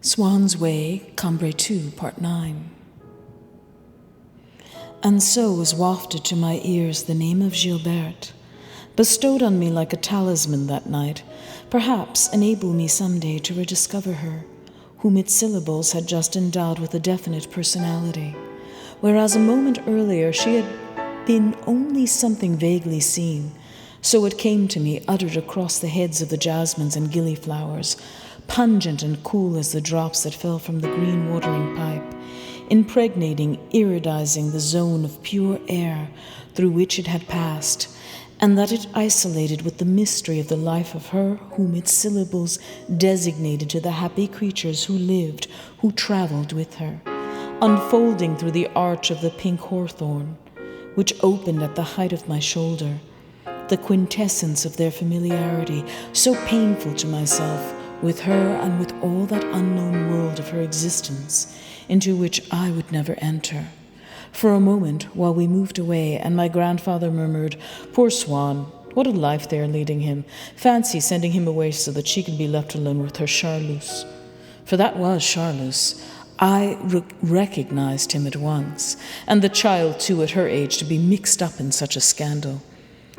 Swann's Way, Combre 2, Part 9. And so was wafted to my ears the name of Gilbert, bestowed on me like a talisman that night, perhaps enable me some day to rediscover her, whom its syllables had just endowed with a definite personality, whereas a moment earlier she had been only something vaguely seen. So it came to me, uttered across the heads of the jasmines and gillyflowers, pungent and cool as the drops that fell from the green watering pipe, impregnating, iridizing the zone of pure air through which it had passed, and that it isolated with the mystery of the life of her whom its syllables designated to the happy creatures who lived, who traveled with her, unfolding through the arch of the pink hawthorn, which opened at the height of my shoulder, the quintessence of their familiarity, so painful to myself, with her and with all that unknown world of her existence, into which I would never enter. For a moment, while we moved away, and my grandfather murmured, "Poor Swan, what a life they are leading him. Fancy sending him away so that she could be left alone with her Charlus." For that was Charlus. I recognized him at once, and the child, too, at her age, to be mixed up in such a scandal.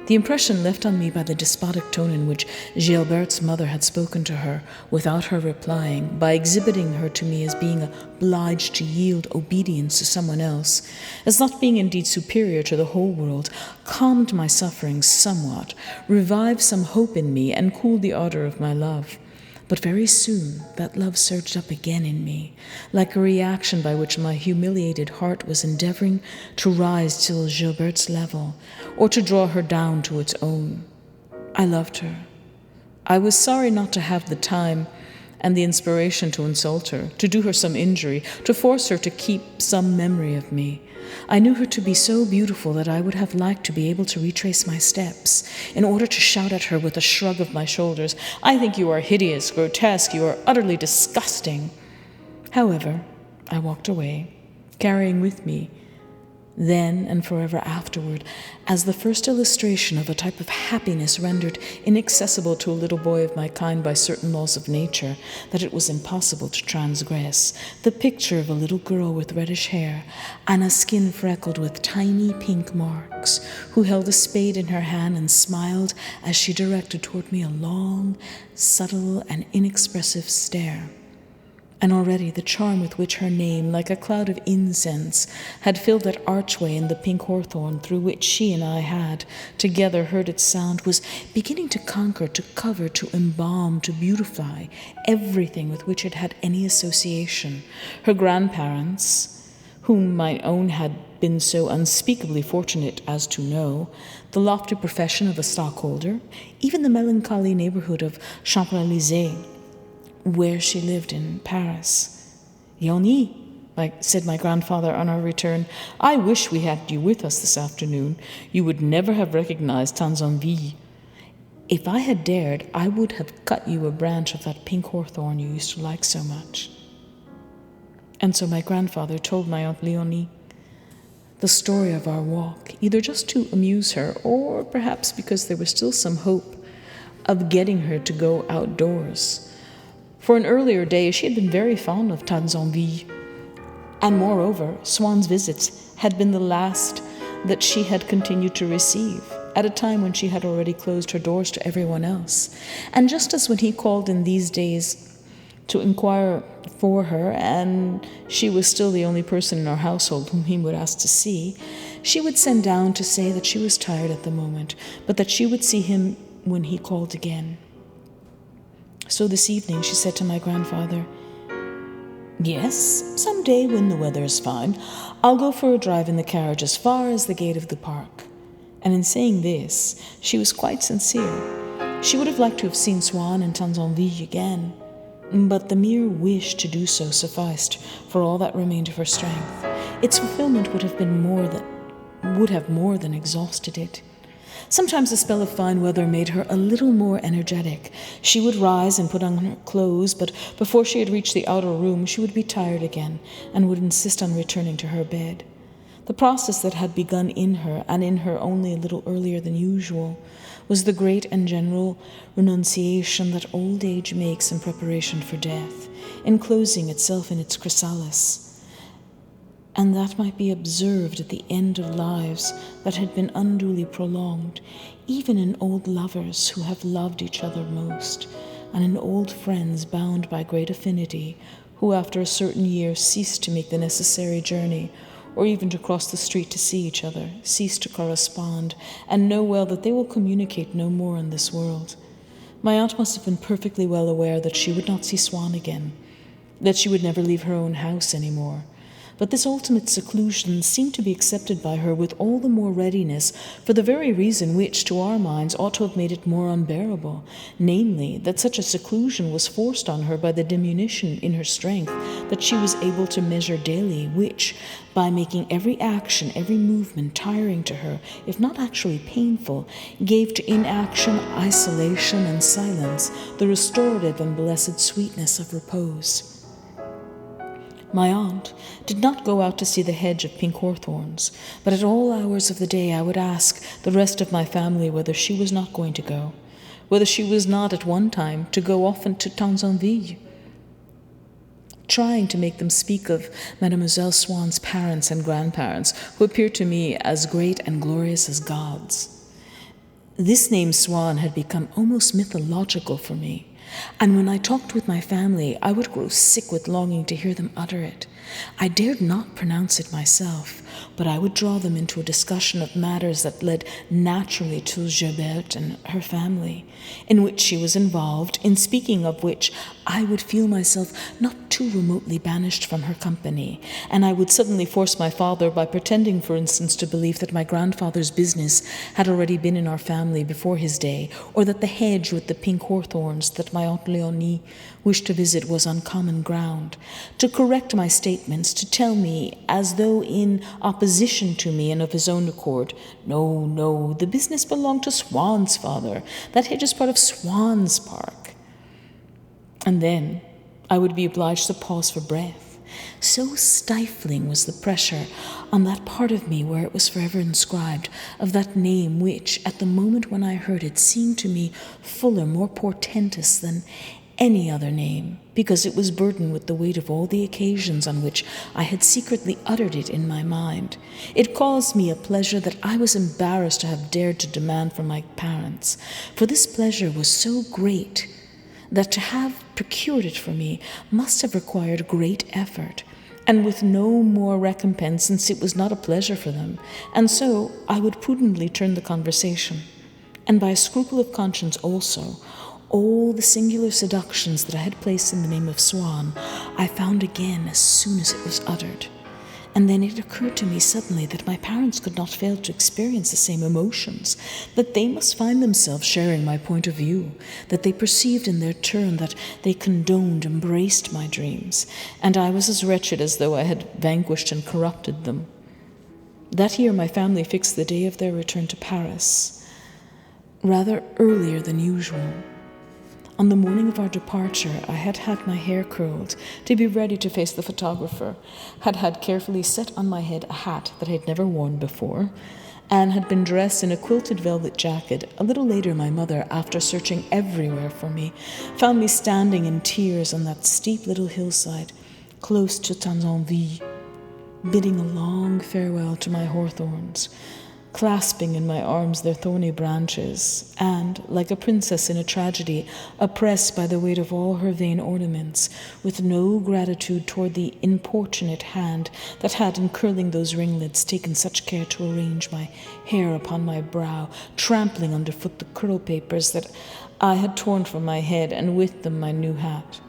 The impression left on me by the despotic tone in which Gilbert's mother had spoken to her, without her replying, by exhibiting her to me as being obliged to yield obedience to someone else, as not being indeed superior to the whole world, calmed my sufferings somewhat, revived some hope in me, and cooled the ardor of my love. But very soon that love surged up again in me, like a reaction by which my humiliated heart was endeavoring to rise till Gilbert's level, or to draw her down to its own. I loved her. I was sorry not to have the time and the inspiration to insult her, to do her some injury, to force her to keep some memory of me. I knew her to be so beautiful that I would have liked to be able to retrace my steps, in order to shout at her with a shrug of my shoulders, "I think you are hideous, grotesque, you are utterly disgusting." However, I walked away, carrying with me, then and forever afterward, as the first illustration of a type of happiness rendered inaccessible to a little boy of my kind by certain laws of nature that it was impossible to transgress, the picture of a little girl with reddish hair and a skin freckled with tiny pink marks, who held a spade in her hand and smiled as she directed toward me a long, subtle, and inexpressive stare. And already the charm with which her name, like a cloud of incense, had filled that archway in the pink hawthorn through which she and I had together heard its sound, was beginning to conquer, to cover, to embalm, to beautify everything with which it had any association. Her grandparents, whom my own had been so unspeakably fortunate as to know, the lofty profession of a stockholder, even the melancholy neighborhood of Champs-Élysées, where she lived in Paris. "Leoni," said my grandfather on our return, "I wish we had you with us this afternoon. You would never have recognized Tanzanville. If I had dared, I would have cut you a branch of that pink hawthorn you used to like so much." And so my grandfather told my Aunt Leoni the story of our walk, either just to amuse her, or perhaps because there was still some hope of getting her to go outdoors. For in earlier days she had been very fond of Tanzanville, and moreover, Swann's visits had been the last that she had continued to receive, at a time when she had already closed her doors to everyone else. And just as when he called in these days to inquire for her, and she was still the only person in our household whom he would ask to see, she would send down to say that she was tired at the moment, but that she would see him when he called again. So this evening she said to my grandfather, "Yes, some day when the weather is fine, I'll go for a drive in the carriage as far as the gate of the park." And in saying this, she was quite sincere. She would have liked to have seen Swan and Tanzanville again, but the mere wish to do so sufficed for all that remained of her strength. Its fulfillment would have more than exhausted it. Sometimes the spell of fine weather made her a little more energetic. She would rise and put on her clothes, but before she had reached the outer room, she would be tired again and would insist on returning to her bed. The process that had begun in her, and in her only a little earlier than usual, was the great and general renunciation that old age makes in preparation for death, enclosing itself in its chrysalis, and that might be observed at the end of lives that had been unduly prolonged, even in old lovers who have loved each other most, and in old friends bound by great affinity, who after a certain year cease to make the necessary journey, or even to cross the street to see each other, cease to correspond, and know well that they will communicate no more in this world. My aunt must have been perfectly well aware that she would not see Swan again, that she would never leave her own house any more. But this ultimate seclusion seemed to be accepted by her with all the more readiness for the very reason which, to our minds, ought to have made it more unbearable, namely, that such a seclusion was forced on her by the diminution in her strength that she was able to measure daily, which, by making every action, every movement tiring to her, if not actually painful, gave to inaction, isolation, and silence the restorative and blessed sweetness of repose. My aunt did not go out to see the hedge of pink hawthorns, but at all hours of the day I would ask the rest of my family whether she was not going to go, whether she was not at one time to go often to Tansonville, trying to make them speak of Mademoiselle Swann's parents and grandparents, who appeared to me as great and glorious as gods. This name Swan had become almost mythological for me, and when I talked with my family, I would grow sick with longing to hear them utter it. I dared not pronounce it myself, but I would draw them into a discussion of matters that led naturally to Gilbert and her family, in which she was involved, in speaking of which I would feel myself not too remotely banished from her company, and I would suddenly force my father by pretending, for instance, to believe that my grandfather's business had already been in our family before his day, or that the hedge with the pink hawthorns that my aunt Leoni wished to visit was on common ground, to correct my statements, to tell me, as though in opposition to me and of his own accord, no, the business belonged to Swann's father. That hedge is part of Swann's park. And then I would be obliged to pause for breath. So stifling was the pressure on that part of me where it was forever inscribed, of that name which, at the moment when I heard it, seemed to me fuller, more portentous than any other name, because it was burdened with the weight of all the occasions on which I had secretly uttered it in my mind. It caused me a pleasure that I was embarrassed to have dared to demand from my parents, for this pleasure was so great that to have procured it for me must have required great effort, and with no more recompense, since it was not a pleasure for them, and so I would prudently turn the conversation, and by a scruple of conscience also, all the singular seductions that I had placed in the name of Swan, I found again as soon as it was uttered. And then it occurred to me suddenly that my parents could not fail to experience the same emotions, that they must find themselves sharing my point of view, that they perceived in their turn that they condoned, embraced my dreams, and I was as wretched as though I had vanquished and corrupted them. That year my family fixed the day of their return to Paris, rather earlier than usual. On the morning of our departure, I had had my hair curled to be ready to face the photographer, had carefully set on my head a hat that I had never worn before, and had been dressed in a quilted velvet jacket. A little later, my mother, after searching everywhere for me, found me standing in tears on that steep little hillside, close to Tansonville, bidding a long farewell to my hawthorns, clasping in my arms their thorny branches, and, like a princess in a tragedy, oppressed by the weight of all her vain ornaments, with no gratitude toward the importunate hand that had, in curling those ringlets, taken such care to arrange my hair upon my brow, trampling underfoot the curl papers that I had torn from my head, and with them my new hat.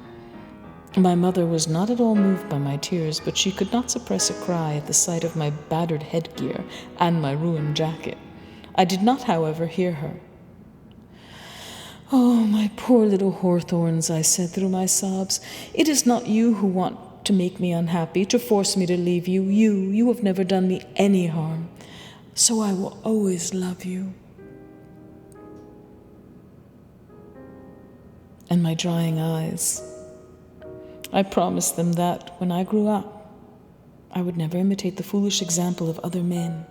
My mother was not at all moved by my tears, but she could not suppress a cry at the sight of my battered headgear and my ruined jacket. I did not, however, hear her. "Oh, my poor little hawthorns," I said through my sobs, "it is not you who want to make me unhappy, to force me to leave you. You have never done me any harm, so I will always love you." And my drying eyes, I promised them that, when I grew up, I would never imitate the foolish example of other men,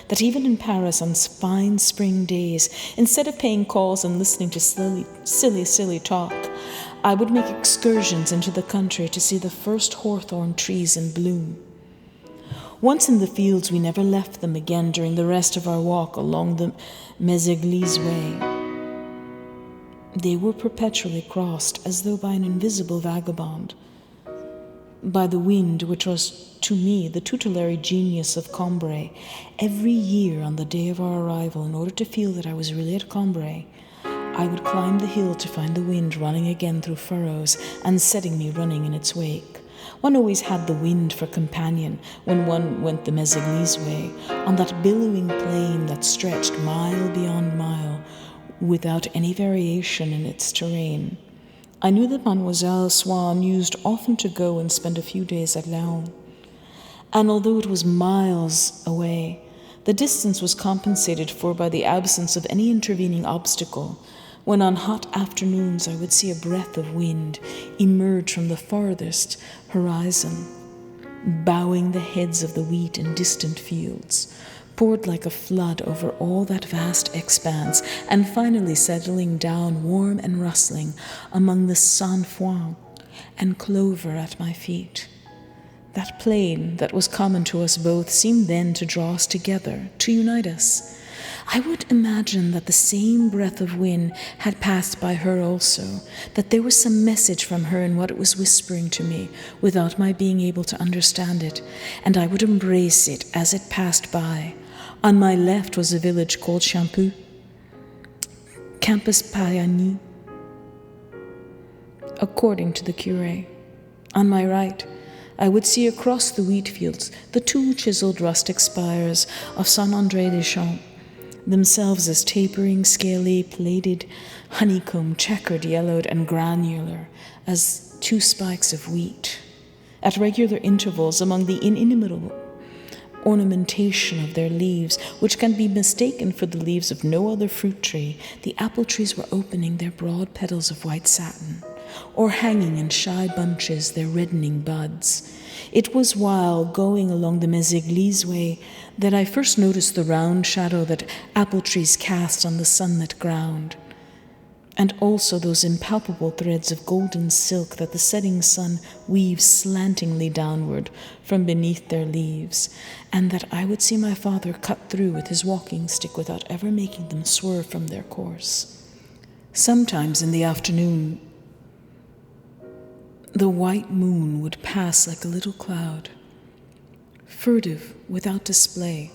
that even in Paris on fine spring days, instead of paying calls and listening to silly talk, I would make excursions into the country to see the first hawthorn trees in bloom. Once in the fields, we never left them again during the rest of our walk along the Mesege way. They were perpetually crossed as though by an invisible vagabond, by the wind, which was to me the tutelary genius of Combre. Every year on the day of our arrival, in order to feel that I was really at Combre, I would climb the hill to find the wind running again through furrows and setting me running in its wake. One always had the wind for companion when one went the Mesege way, on that billowing plain that stretched mile beyond mile, without any variation in its terrain. I knew that Mademoiselle Swann used often to go and spend a few days at Leoni. And although it was miles away, the distance was compensated for by the absence of any intervening obstacle, when on hot afternoons I would see a breath of wind emerge from the farthest horizon, bowing the heads of the wheat in distant fields, poured like a flood over all that vast expanse, and finally settling down warm and rustling among the sainfoin and clover at my feet. That plain that was common to us both seemed then to draw us together, to unite us. I would imagine that the same breath of wind had passed by her also, that there was some message from her in what it was whispering to me, without my being able to understand it, and I would embrace it as it passed by. On my left was a village called Champu, Campus Payani, according to the curé. On my right, I would see across the wheat fields the two chiseled rustic spires of Saint-André-des-Champs, themselves as tapering, scaly, plated, honeycomb, checkered, yellowed, and granular as two spikes of wheat. At regular intervals, among the inimitable ornamentation of their leaves, which can be mistaken for the leaves of no other fruit tree, the apple trees were opening their broad petals of white satin, or hanging in shy bunches their reddening buds. It was while going along the Mesege way that I first noticed the round shadow that apple trees cast on the sunlit ground, and also those impalpable threads of golden silk that the setting sun weaves slantingly downward from beneath their leaves, and that I would see my father cut through with his walking stick without ever making them swerve from their course. Sometimes in the afternoon, the white moon would pass like a little cloud, furtive, without display,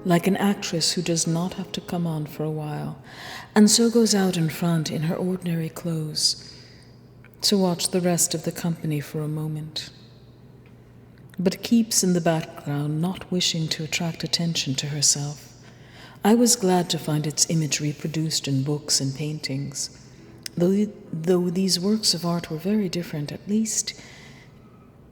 like an actress who does not have to come on for a while, and so goes out in front in her ordinary clothes to watch the rest of the company for a moment, but keeps in the background, not wishing to attract attention to herself. I was glad to find its image reproduced in books and paintings, though these works of art were very different, at least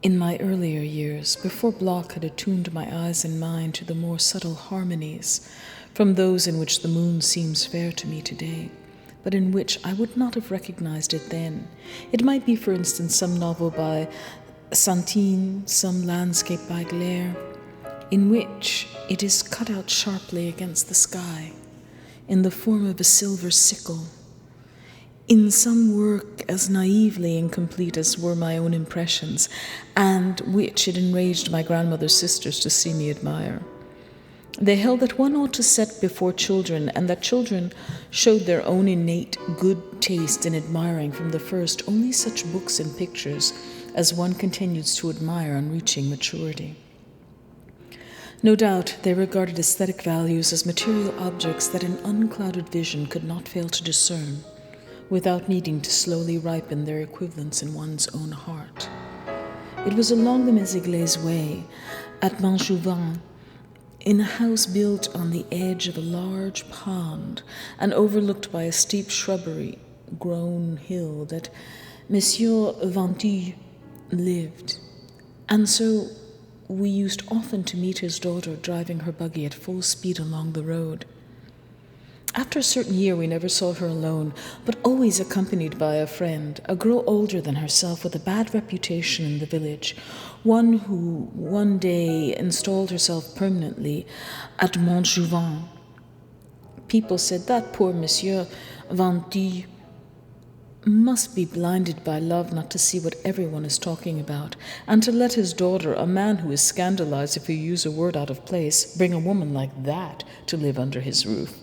in my earlier years, before Bloch had attuned my eyes and mind to the more subtle harmonies from those in which the moon seems fair to me today, but in which I would not have recognized it then. It might be, for instance, some novel by Santine, some landscape by Gilbert, in which it is cut out sharply against the sky, in the form of a silver sickle, in some work as naively incomplete as were my own impressions, and which it enraged my grandmother's sisters to see me admire. They held that one ought to set before children, and that children showed their own innate good taste in admiring from the first only such books and pictures as one continues to admire on reaching maturity. No doubt they regarded aesthetic values as material objects that an unclouded vision could not fail to discern, without needing to slowly ripen their equivalents in one's own heart. It was along the Mesege way, at Montjouvain, in a house built on the edge of a large pond and overlooked by a steep shrubbery-grown hill, that Monsieur Ventille lived, and so we used often to meet his daughter driving her buggy at full speed along the road. After a certain year, we never saw her alone, but always accompanied by a friend, a girl older than herself with a bad reputation in the village, one who one day installed herself permanently at Montjouvain. People said that poor Monsieur Venty must be blinded by love not to see what everyone is talking about, and to let his daughter, a man who is scandalized if you use a word out of place, bring a woman like that to live under his roof.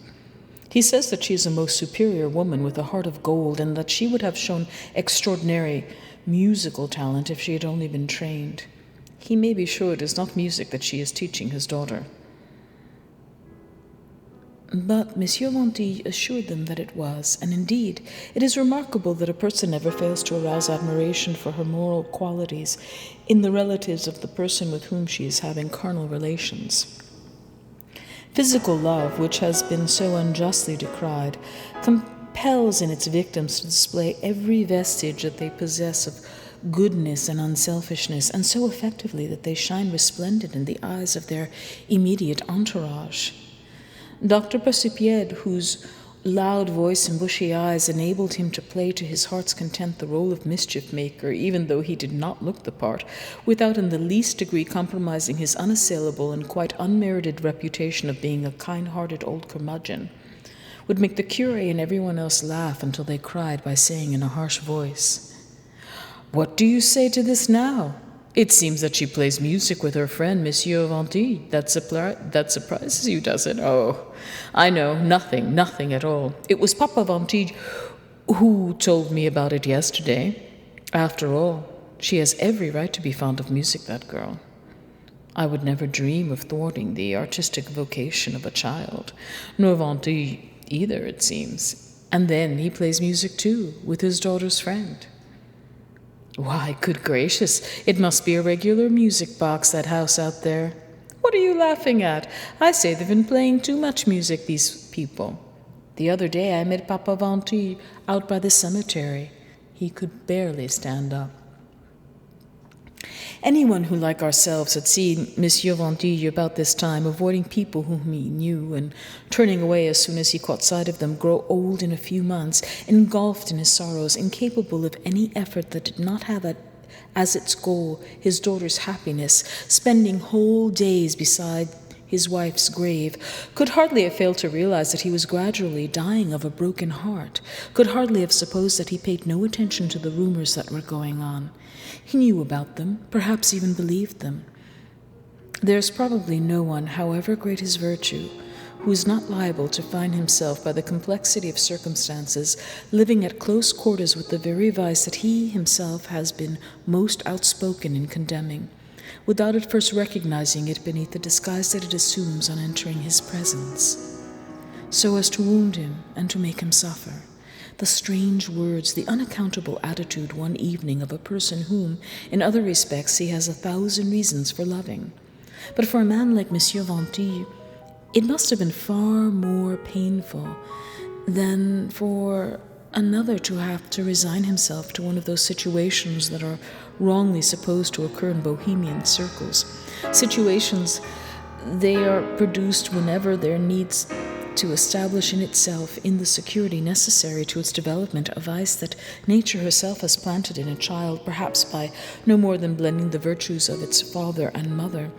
He says that she is a most superior woman with a heart of gold, and that she would have shown extraordinary musical talent if she had only been trained. He may be sure it is not music that she is teaching his daughter. But Monsieur Venty assured them that it was, and indeed, it is remarkable that a person never fails to arouse admiration for her moral qualities in the relatives of the person with whom she is having carnal relations. Physical love, which has been so unjustly decried, compels in its victims to display every vestige that they possess of goodness and unselfishness, and so effectively that they shine resplendent in the eyes of their immediate entourage. Dr. Percipied, whose loud voice and bushy eyes enabled him to play to his heart's content the role of mischief maker, even though he did not look the part, without in the least degree compromising his unassailable and quite unmerited reputation of being a kind-hearted old curmudgeon, would make the curé and everyone else laugh until they cried by saying in a harsh voice, "What do you say to this now? It seems that she plays music with her friend, Monsieur Venty. That surprises you, does it? Oh, I know, nothing at all. It was Papa Venty who told me about it yesterday. After all, she has every right to be fond of music, that girl. I would never dream of thwarting the artistic vocation of a child, nor Venty either, it seems. And then he plays music too, with his daughter's friend. Why, good gracious, it must be a regular music box, that house out there. What are you laughing at? I say they've been playing too much music, these people. The other day I met Papa Venty out by the cemetery. He could barely stand up. Anyone who, like ourselves, had seen Monsieur Venty about this time, avoiding people whom he knew and turning away as soon as he caught sight of them, grow old in a few months, engulfed in his sorrows, incapable of any effort that did not have as its goal his daughter's happiness, spending whole days beside his wife's grave, could hardly have failed to realize that he was gradually dying of a broken heart, could hardly have supposed that he paid no attention to the rumors that were going on. He knew about them, perhaps even believed them. There is probably no one, however great his virtue, who is not liable to find himself, by the complexity of circumstances, living at close quarters with the very vice that he himself has been most outspoken in condemning, without at first recognizing it beneath the disguise that it assumes on entering his presence, so as to wound him and to make him suffer. The strange words, the unaccountable attitude one evening of a person whom, in other respects, he has 1,000 reasons for loving. But for a man like Monsieur Venty, it must have been far more painful than for another to have to resign himself to one of those situations that are wrongly supposed to occur in bohemian circles. Situations, they are produced whenever there needs to establish in itself, in the security necessary to its development, a vice that nature herself has planted in a child, perhaps by no more than blending the virtues of its father and mother,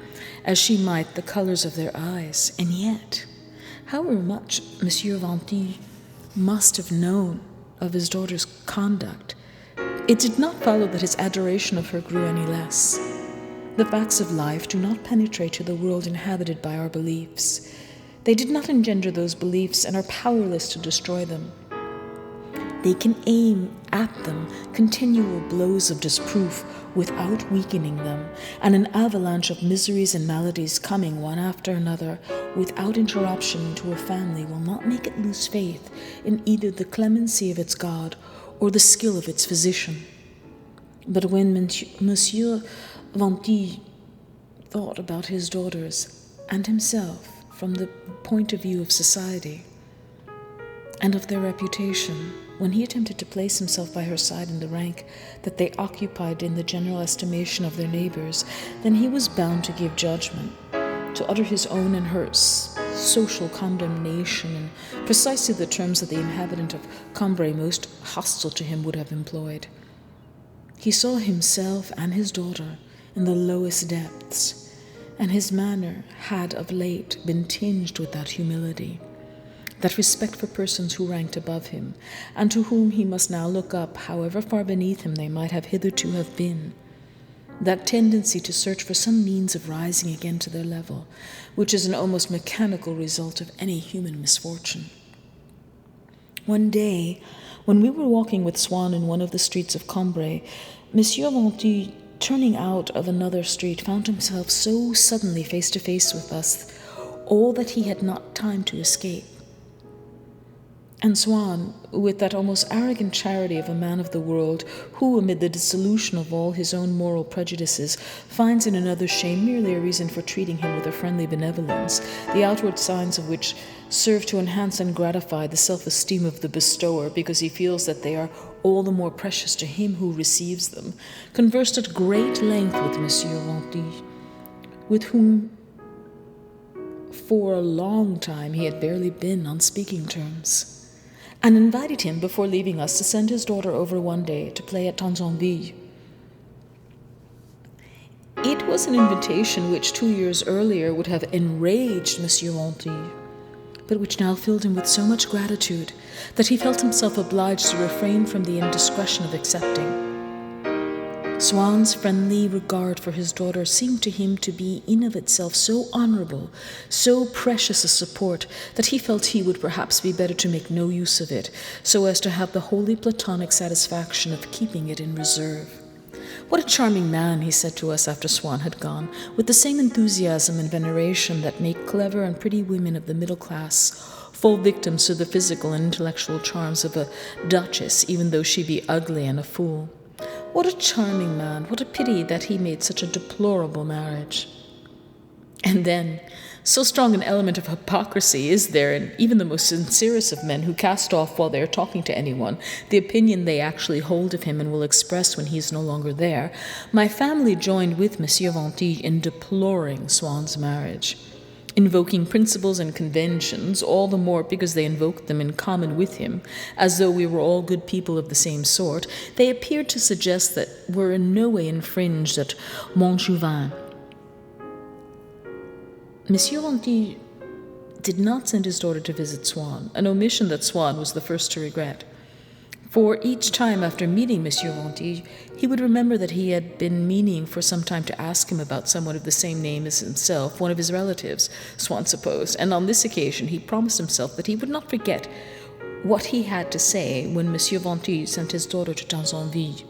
as she might the colors of their eyes. And yet, however much Monsieur Venty must have known of his daughter's conduct, it did not follow that his adoration of her grew any less. The facts of life do not penetrate to the world inhabited by our beliefs. They did not engender those beliefs and are powerless to destroy them. They can aim at them continual blows of disproof without weakening them, and an avalanche of miseries and maladies coming one after another without interruption into a family will not make it lose faith in either the clemency of its God or the skill of its physician. But when Monsieur Venty thought about his daughters and himself from the point of view of society and of their reputation, when he attempted to place himself by her side in the rank that they occupied in the general estimation of their neighbors, then he was bound to give judgment, to utter his own and hers, social condemnation in precisely the terms that the inhabitant of Combray most hostile to him would have employed. He saw himself and his daughter in the lowest depths, and his manner had of late been tinged with that humility, that respect for persons who ranked above him, and to whom he must now look up, however far beneath him they might have hitherto have been, that tendency to search for some means of rising again to their level, which is an almost mechanical result of any human misfortune. One day, when we were walking with Swann in one of the streets of Combre, Monsieur Venture, turning out of another street, found himself so suddenly face to face with us, all that he had not time to escape. And Swann, with that almost arrogant charity of a man of the world, who, amid the dissolution of all his own moral prejudices, finds in another's shame merely a reason for treating him with a friendly benevolence, the outward signs of which serve to enhance and gratify the self-esteem of the bestower, because he feels that they are all the more precious to him who receives them, conversed at great length with Monsieur Venture, with whom for a long time he had barely been on speaking terms, and invited him before leaving us to send his daughter over one day to play at Tansonville. It was an invitation which 2 years earlier would have enraged Monsieur Venture, but which now filled him with so much gratitude that he felt himself obliged to refrain from the indiscretion of accepting. Swann's friendly regard for his daughter seemed to him to be in of itself so honorable, so precious a support, that he felt he would perhaps be better to make no use of it, so as to have the wholly platonic satisfaction of keeping it in reserve. What a charming man, he said to us after Swann had gone, with the same enthusiasm and veneration that make clever and pretty women of the middle class fall victims to the physical and intellectual charms of a duchess, even though she be ugly and a fool. What a charming man! What a pity that he made such a deplorable marriage. And then, so strong an element of hypocrisy is there in even the most sincerest of men, who cast off, while they are talking to anyone, the opinion they actually hold of him and will express when he is no longer there. My family joined with Monsieur Venture in deploring Swann's marriage, invoking principles and conventions, all the more because they invoked them in common with him, as though we were all good people of the same sort. They appeared to suggest that were in no way infringed at Montjouvain. Monsieur Venture did not send his daughter to visit Swann, an omission that Swann was the first to regret. For each time after meeting Monsieur Venture, he would remember that he had been meaning for some time to ask him about someone of the same name as himself, one of his relatives, Swann supposed, and on this occasion he promised himself that he would not forget what he had to say when Monsieur Venture sent his daughter to Tansonville.